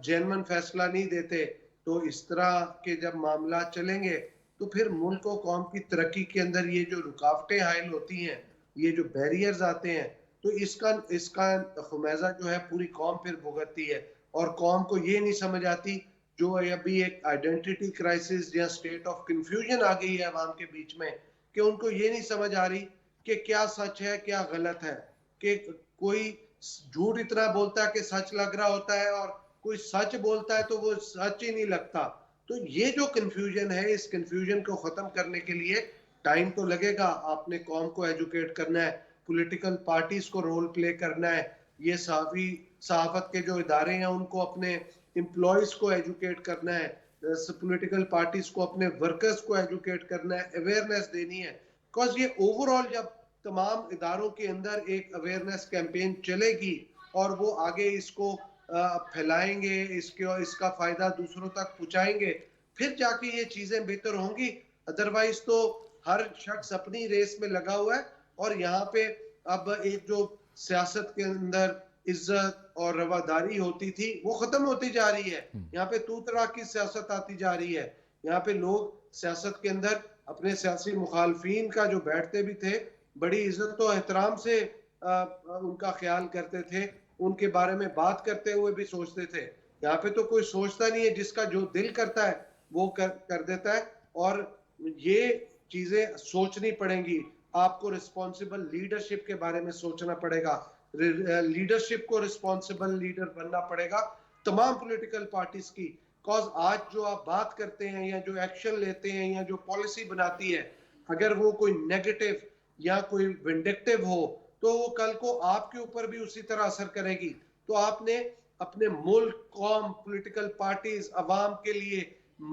جینون فیصلہ نہیں دیتے. تو اس طرح کے جب معاملات چلیں گے تو پھر ملک و قوم کی ترقی کے اندر یہ جو رکاوٹیں حائل ہوتی ہیں, یہ جو بیریئرز آتے ہیں, تو اس کا خمیزہ جو ہے پوری قوم پھر بھگتتی ہے, اور قوم کو یہ نہیں سمجھ آتی, جو ابھی ایک آئیڈینٹی کرائسس یا اسٹیٹ آف کنفیوژن آ گئی ہے عوام کے بیچ میں, کہ ان کو یہ نہیں سمجھ آ رہی کہ کیا سچ ہے کیا غلط ہے, کہ کوئی جھوٹ اتنا بولتا ہے کہ سچ لگ رہا ہوتا ہے, اور کوئی سچ بولتا ہے تو وہ سچ ہی نہیں لگتا. تو یہ جو کنفیوژن ہے, اس کنفیوژن کو ختم کرنے کے لیے ٹائم تو لگے گا. آپ نے قوم کو ایجوکیٹ کرنا ہے, پولیٹیکل پارٹیز کو رول پلے کرنا ہے, یہ صحافت کے جو ادارے ہیں ان کو اپنے امپلائیز کو ایجوکیٹ کرنا ہے, پولیٹیکل پارٹیز کو اپنے ورکرز کو ایجوکیٹ کرنا ہے, اویئرنیس دینی ہے. بیکاز یہ اوور آل جب تمام اداروں کے اندر ایک اویئرنیس کیمپین چلے گی اور وہ آگے اس کو پھیلائیں گے, اس کا فائدہ دوسروں تک پہنچائیں گے, پھر جا کے یہ چیزیں بہتر ہوں گی. ادروائز تو ہر شخص اپنی ریس میں لگا ہوا ہے, اور یہاں پہ اب ایک جو سیاست کے اندر عزت اور رواداری ہوتی تھی وہ ختم ہوتی جا رہی ہے. یہاں پہ تو طرح کی سیاست آتی جا رہی ہے. یہاں پہ لوگ سیاست کے اندر اپنے سیاسی مخالفین کا جو بیٹھتے بھی تھے بڑی عزت و احترام سے ان کا خیال کرتے تھے, ان کے بارے میں بات کرتے ہوئے بھی سوچتے تھے. یہاں پہ تو کوئی سوچتا نہیں ہے, جس کا جو دل کرتا ہے وہ کر دیتا ہے. اور یہ چیزیں سوچنی پڑیں گی. آپ کو رسپانسبل لیڈرشپ کے بارے میں سوچنا پڑے گا, لیڈرشپ کو رسپانسبل لیڈر بننا پڑے گا تمام پولیٹیکل پارٹیز کی. کاز آج جو آپ بات کرتے ہیں یا جو ایکشن لیتے ہیں یا جو پالیسی بناتی ہے, اگر وہ کوئی نیگیٹو یا کوئی ونڈکٹیو ہو تو وہ کل کو آپ کے اوپر بھی اسی طرح اثر کرے گی. تو آپ نے اپنے ملک, قوم, پولیٹیکل پارٹیز, عوام کے لیے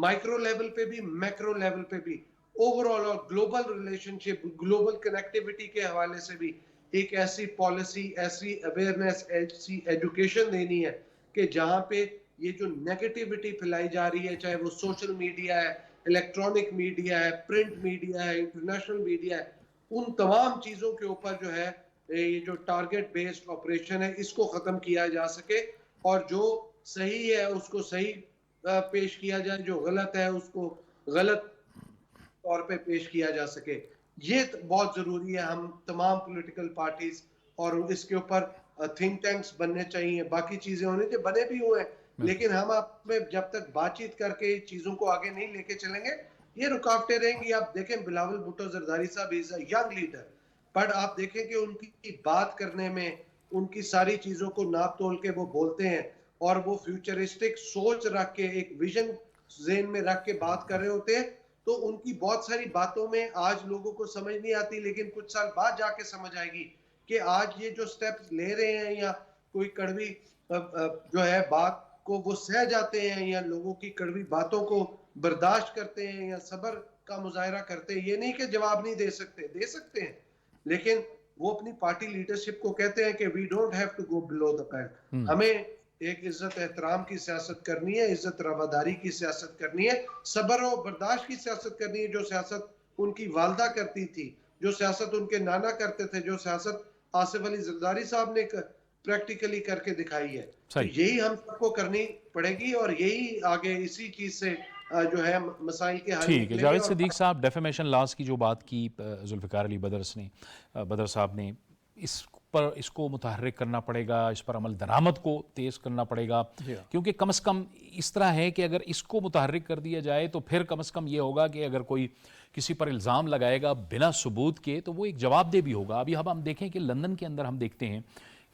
مائکرو لیول پہ بھی میکرو لیول پہ بھی اوور آل اور گلوبل ریلیشن شپ, گلوبل کنیکٹیوٹی کے حوالے سے بھی ایک ایسی پالیسی, ایسی اویئرنیس, ایسی ایجوکیشن دینی ہے کہ جہاں پہ یہ جو نیگیٹیوٹی پھیلائی جا رہی ہے, چاہے وہ سوشل میڈیا ہے, الیکٹرانک میڈیا ہے, پرنٹ میڈیا ہے, انٹرنیشنل میڈیا ہے, ان تمام چیزوں کے اوپر جو ہے یہ جو ٹارگٹ بیسڈ آپریشن ہے اس کو ختم کیا جا سکے, اور جو صحیح ہے اس کو صحیح پیش کیا جائے, جو غلط ہے اس کو غلط طور پہ پیش کیا جا سکے. یہ بہت ضروری ہے. ہم تمام پولیٹیکل پارٹیز اور اس کے اوپر تھنک ٹینکس بننے چاہیے, باقی چیزیں ہونے چاہیے, بنے بھی ہوئے ہیں, لیکن ہم آپ میں جب تک بات چیت کر کے چیزوں کو آگے نہیں لے کے چلیں گے یہ رکاوٹیں رہیں گی. آپ دیکھیں بلاول بھٹو زرداری صاحب از اے ینگ لیڈر, بٹ آپ دیکھیں کہ ان کی بات کرنے میں, ان کی ساری چیزوں کو ناپ تول کے وہ بولتے ہیں, اور وہ فیوچرسٹک سوچ رکھ کے ایک ویژن ذہن میں رکھ کے بات کر رہے ہوتے ہیں. تو ان کی بہت ساری باتوں میں آج لوگوں کو سمجھ نہیں آتی, لیکن کچھ سال بعد جا کے سمجھ آئے گی کہ آج یہ جو سٹیپس لے رہے ہیں یا کوئی کڑوی جو ہے بات کو وہ سہ جاتے ہیں یا لوگوں کی کڑوی باتوں کو برداشت کرتے ہیں یا صبر کا مظاہرہ کرتے ہیں. یہ نہیں کہ جواب نہیں دے سکتے ہیں, لیکن وہ اپنی پارٹی لیڈرشپ کو کہتے ہیں کہ we don't have to go below the belt. ہمیں ایک عزت احترام کی سیاست کرنی ہے, عزت رواداری کی سیاست کرنی ہے, صبر و برداشت کی سیاست کرنی ہے, جو سیاست ان کی والدہ کرتی تھی, جو سیاست ان کے نانا کرتے تھے, جو سیاست آصف علی زرداری صاحب نے پریکٹیکلی کر کے دکھائی ہے. تو یہی ہم سب کو کرنی پڑے گی, اور یہی آگے اسی چیز سے جو ہے مسائل کے حل ٹھیک ہے. جاوید صدیق صاحب, ڈیفیمیشن لاز کی جو بات کی ذوالفقار علی بدر صاحب نے, اس کو متحرک کرنا پڑے گا, اس پر عمل درآمد کو تیز کرنا پڑے گا, کیونکہ کم از کم اس طرح ہے کہ اگر اس کو متحرک کر دیا جائے تو پھر کم از کم یہ ہوگا کہ اگر کوئی کسی پر الزام لگائے گا بنا ثبوت کے تو وہ ایک جواب دہ بھی ہوگا. ابھی ہم دیکھیں کہ لندن کے اندر ہم دیکھتے ہیں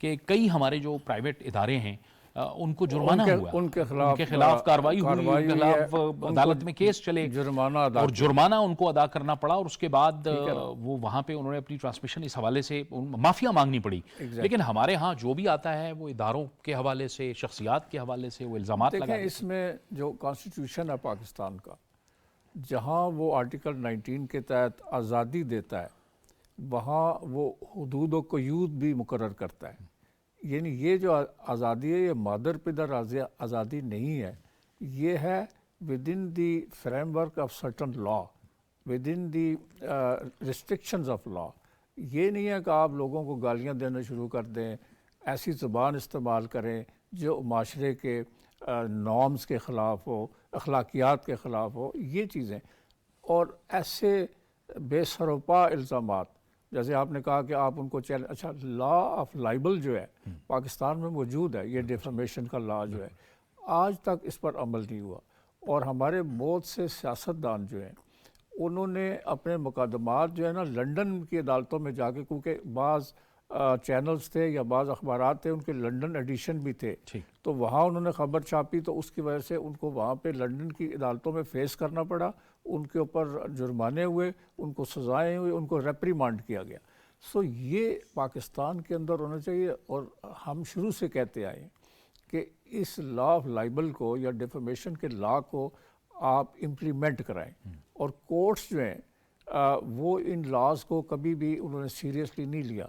کہ کئی ہمارے جو پرائیویٹ ادارے ہیں ان کو جرمانہ ہوا، ان کے خلاف کارروائی ہوئی، ان کے خلاف عدالت میں کیس چلے، جرمانہ ادا اور جرمانہ ان کو ادا کرنا پڑا، اور اس کے بعد وہ وہاں پہ انہوں نے اپنی ٹرانسمیشن اس حوالے سے معافیا مانگنی پڑی. لیکن ہمارے ہاں جو بھی آتا ہے وہ اداروں کے حوالے سے، شخصیات کے حوالے سے وہ الزامات لگا. دیکھیں اس میں جو کانسٹیٹیوشن ہے پاکستان کا، جہاں وہ آرٹیکل 19 کے تحت آزادی دیتا ہے، وہاں وہ حدود و قیود بھی مقرر کرتا ہے. یعنی یہ جو آزادی ہے یہ مادر پدر آزادی نہیں ہے، یہ ہے with in the frame work of certain law, with in the restrictions of law. یہ نہیں ہے کہ آپ لوگوں کو گالیاں دینا شروع کر دیں، ایسی زبان استعمال کریں جو معاشرے کے نارمز کے خلاف ہو، اخلاقیات کے خلاف ہو، یہ چیزیں. اور ایسے بے سروپا الزامات، جیسے آپ نے کہا کہ آپ ان کو اچھا لا آف لائبل جو ہے پاکستان میں موجود ہے، یہ ڈیفامیشن کا لا جو ہے، آج تک اس پر عمل نہیں ہوا. اور ہمارے بہت سے سیاستدان جو ہیں انہوں نے اپنے مقدمات جو ہے نا لنڈن کی عدالتوں میں جا کے، کیونکہ بعض چینلز تھے یا بعض اخبارات تھے ان کے لنڈن ایڈیشن بھی تھے، تو وہاں انہوں نے خبر چھاپی، تو اس کی وجہ سے ان کو وہاں پہ لنڈن کی عدالتوں میں فیس کرنا پڑا، ان کے اوپر جرمانے ہوئے، ان کو سزائیں ہوئی، ان کو ریپریمانڈ کیا گیا. سو یہ پاکستان کے اندر ہونا چاہیے. اور ہم شروع سے کہتے آئے کہ اس لا آف لائبل کو یا ڈیفامیشن کے لا کو آپ امپلیمنٹ کرائیں. اور کورٹس جو ہیں وہ ان لاز کو کبھی بھی انہوں نے سیریسلی نہیں لیا.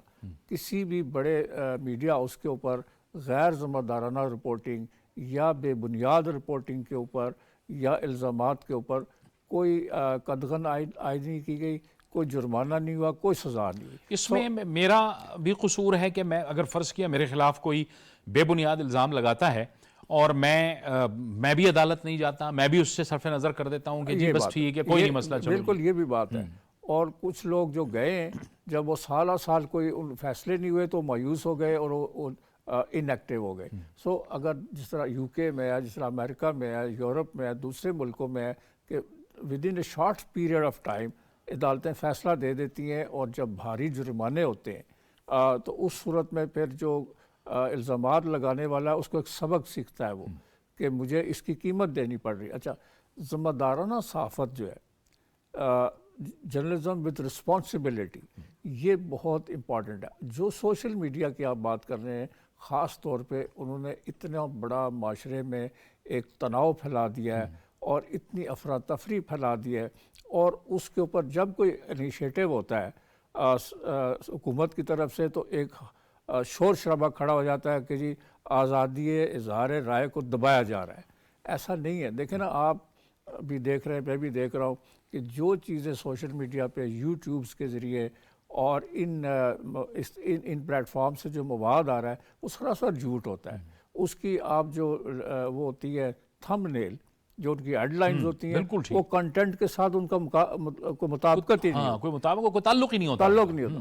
کسی بھی بڑے میڈیا اس کے اوپر غیر ذمہ دارانہ رپورٹنگ یا بے بنیاد رپورٹنگ کے اوپر یا الزامات کے اوپر کوئی قدغن عائد نہیں کی گئی، کوئی جرمانہ نہیں ہوا، کوئی سزا نہیں ہوئی. اس میں میرا بھی قصور ہے کہ میں اگر فرض کیا میرے خلاف کوئی بے بنیاد الزام لگاتا ہے اور میں بھی عدالت نہیں جاتا، میں بھی اس سے صرف نظر کر دیتا ہوں کہ جی بس ٹھیک ہے، کوئی نہیں مسئلہ، چلو. بالکل یہ بھی بات ہے. اور کچھ لوگ جو گئے ہیں جب وہ سالہ سال کوئی فیصلے نہیں ہوئے تو مایوس ہو گئے اور وہ ان ایکٹیو ہو گئے. سو اگر جس طرح یو کے میں ہے، جس طرح امریکہ میں ہے، یورپ میں ہے، دوسرے ملکوں میں ہے کہ within a short period of time عدالتیں فیصلہ دے دیتی ہیں، اور جب بھاری جرمانے ہوتے ہیں تو اس صورت میں پھر جو الزامات لگانے والا ہے اس کو ایک سبق سیکھتا ہے وہ کہ مجھے اس کی قیمت دینی پڑ رہی. اچھا، ذمہ دارانہ صحافت جو ہے، جرنلزم وتھ رسپانسبلٹی، یہ بہت امپورٹنٹ ہے. جو سوشل میڈیا کی آپ بات کر رہے ہیں، خاص طور پہ انہوں نے اتنا بڑا معاشرے میں ایک تناؤ پھیلا دیا ہے اور اتنی افراتفری پھیلا دی ہے. اور اس کے اوپر جب کوئی انیشیٹو ہوتا ہے حکومت کی طرف سے تو ایک شور شرابہ کھڑا ہو جاتا ہے کہ جی آزادی اظہار رائے کو دبایا جا رہا ہے. ایسا نہیں ہے. دیکھیں نا، آپ بھی دیکھ رہے ہیں، میں بھی دیکھ رہا ہوں کہ جو چیزیں سوشل میڈیا پہ یوٹیوبس کے ذریعے اور ان پلیٹ فارم سے جو مواد آ رہا ہے وہ سراسر جھوٹ ہوتا ہے. اس کی آپ جو وہ ہوتی ہے تھمب نیل، جو ان کی ہیڈ لائنز ہوتی ہیں، وہ کنٹینٹ کے ساتھ ان کا مطابقت ہی نہیں ہوتا، کوئی مطابق، کوئی تعلق ہی نہیں ہوتا.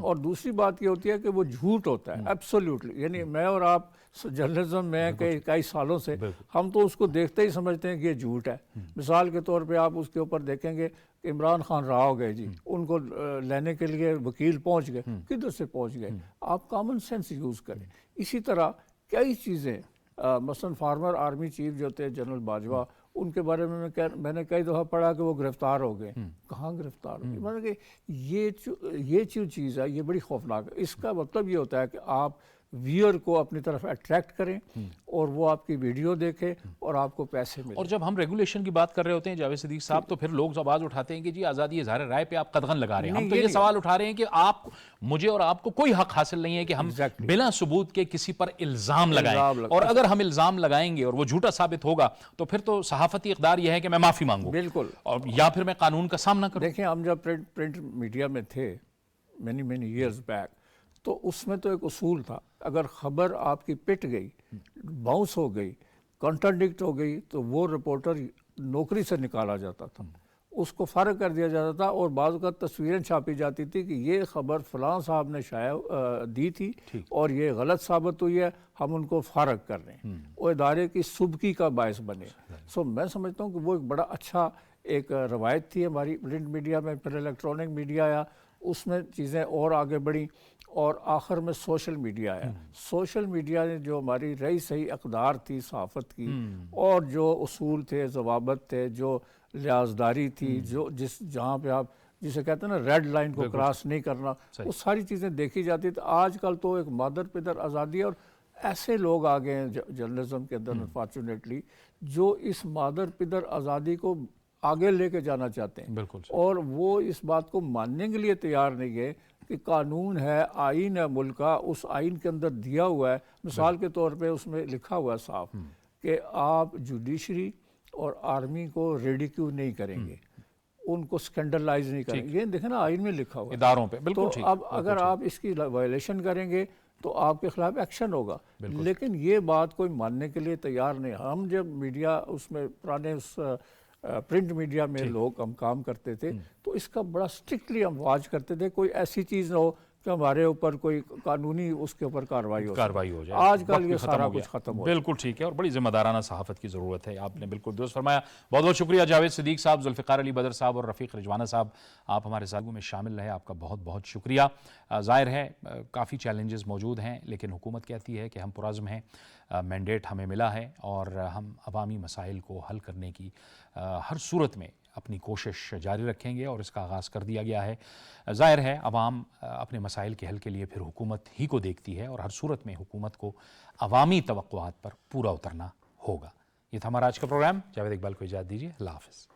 اور دوسری بات یہ ہوتی ہے کہ وہ جھوٹ ہوتا ہے ایبسولوٹلی. یعنی میں اور آپ جرنلزم میں کئی سالوں سے ہم تو اس کو دیکھتے ہی سمجھتے ہیں کہ یہ جھوٹ ہے. مثال کے طور پہ آپ اس کے اوپر دیکھیں گے کہ عمران خان رہا ہو گئے جی، ان کو لینے کے لیے وکیل پہنچ گئے. کدھر سے پہنچ گئے؟ آپ کامن سینس یوز کریں. اسی طرح کئی چیزیں، مثلا فارمر آرمی چیف جو تھے جنرل باجوہ، ان کے بارے میں نے کئی دفعہ پڑھا کہ وہ گرفتار ہو گئے. کہاں گرفتار ہو گئے؟ مطلب کہ یہ جو چیز ہے یہ بڑی خوفناک ہے. اس کا مطلب یہ ہوتا ہے کہ آپ ویئر کو اپنی طرف اٹریکٹ کریں اور وہ آپ کی ویڈیو دیکھے اور آپ کو پیسے ملیں. اور جب ہم ریگولیشن کی بات کر رہے ہوتے ہیں جاوید صدیق صاحب، تو پھر لوگ آواز اٹھاتے ہیں کہ جی آزادی اظہار رائے پہ آپ قدغن لگا رہے ہیں. ہم تو یہ سوال اٹھا رہے ہیں کہ آپ، مجھے اور آپ کو کوئی حق حاصل نہیں ہے کہ ہم بلا ثبوت کے کسی پر الزام لگائیں. اور اگر ہم الزام لگائیں گے اور وہ جھوٹا ثابت ہوگا تو پھر تو صحافتی اقدار یہ ہے کہ میں معافی مانگوں، بالکل، اور یا پھر میں قانون کا سامنا کروں. دیکھیں ہم جب پرنٹ میڈیا میں تھے مینی ایئرز بیک، تو اس میں تو ایک اصول تھا، اگر خبر آپ کی پٹ گئی، باؤنس ہو گئی، کنٹراڈکٹ ہو گئی، تو وہ رپورٹر نوکری سے نکالا جاتا تھا، اس کو فارغ کر دیا جاتا تھا. اور بعض اوقات تصویریں چھاپی جاتی تھی کہ یہ خبر فلاں صاحب نے شائع دی تھی اور یہ غلط ثابت ہوئی ہے، ہم ان کو فارغ کر رہے ہیں. وہ ادارے کی سبکی کا باعث بنے. سو میں سمجھتا ہوں کہ وہ ایک بڑا اچھا ایک روایت تھی ہماری پرنٹ میڈیا میں. پھر الیکٹرانک میڈیا آیا، اس میں چیزیں اور آگے بڑھیں اور آخر میں سوشل میڈیا ہے. سوشل میڈیا نے جو ہماری رہی صحیح اقدار تھی صحافت کی اور جو اصول تھے، ضوابط تھے، جو لحاظداری تھی، جو جہاں پہ آپ جسے کہتے ہیں نا ریڈ لائن کو کراس نہیں کرنا، وہ ساری چیزیں دیکھی جاتی تھی. آج کل تو ایک مادر پدر آزادی ہے، اور ایسے لوگ آ گئے ہیں جرنلزم کے اندر انفارچونیٹلی جو اس مادر پدر آزادی کو آگے لے کے جانا چاہتے ہیں. بالکل اور وہ اس بات کو ماننے کے لیے تیار نہیں ہے کہ قانون ہے، آئین ہے ملک کا، اس آئین کے اندر دیا ہوا ہے. مثال کے طور پہ اس میں لکھا ہوا ہے صاف کہ آپ جوڈیشری اور آرمی کو ریڈیکیو نہیں کریں گے، ان کو سکینڈلائز نہیں کریں گے. یہ دیکھیں نا آئین میں لکھا ہوا ہے اداروں پہ. بالکل تو ٹھیک. اب اگر آپ اس کی وائلیشن کریں گے تو آپ کے خلاف ایکشن ہوگا. لیکن یہ بات کوئی ماننے کے لیے تیار نہیں. ہم جب میڈیا اس میں پرانے اس پرنٹ میڈیا میں لوگ ہم کام کرتے تھے تو اس کا بڑا اسٹرکٹلی ہم واچ کرتے تھے، کوئی ایسی چیز نہ ہو کہ ہمارے اوپر کوئی قانونی اس کے اوپر کارروائی ہو جائے. آج کل یہ سارا کچھ ختم ہو. بالکل ٹھیک ہے، اور بڑی ذمہ دارانہ صحافت کی ضرورت ہے. آپ نے بالکل درست فرمایا. بہت بہت شکریہ جاوید صدیق صاحب، ذوالفقار علی بدر صاحب اور رفیق رجوانہ صاحب، آپ ہمارے ساتھ میں شامل رہے. آپ کا بہت بہت شکریہ. ظاہر ہے کافی چیلنجز موجود ہیں، لیکن حکومت کہتی ہے کہ ہم پرعزم ہیں، مینڈیٹ ہمیں ملا ہے اور ہم عوامی مسائل کو حل کرنے کی ہر صورت میں اپنی کوشش جاری رکھیں گے، اور اس کا آغاز کر دیا گیا ہے. ظاہر ہے عوام اپنے مسائل کے حل کے لیے پھر حکومت ہی کو دیکھتی ہے، اور ہر صورت میں حکومت کو عوامی توقعات پر پورا اترنا ہوگا. یہ تھا ہمارا آج کا پروگرام. جاوید اقبال کو اجازت دیجیے. اللہ حافظ.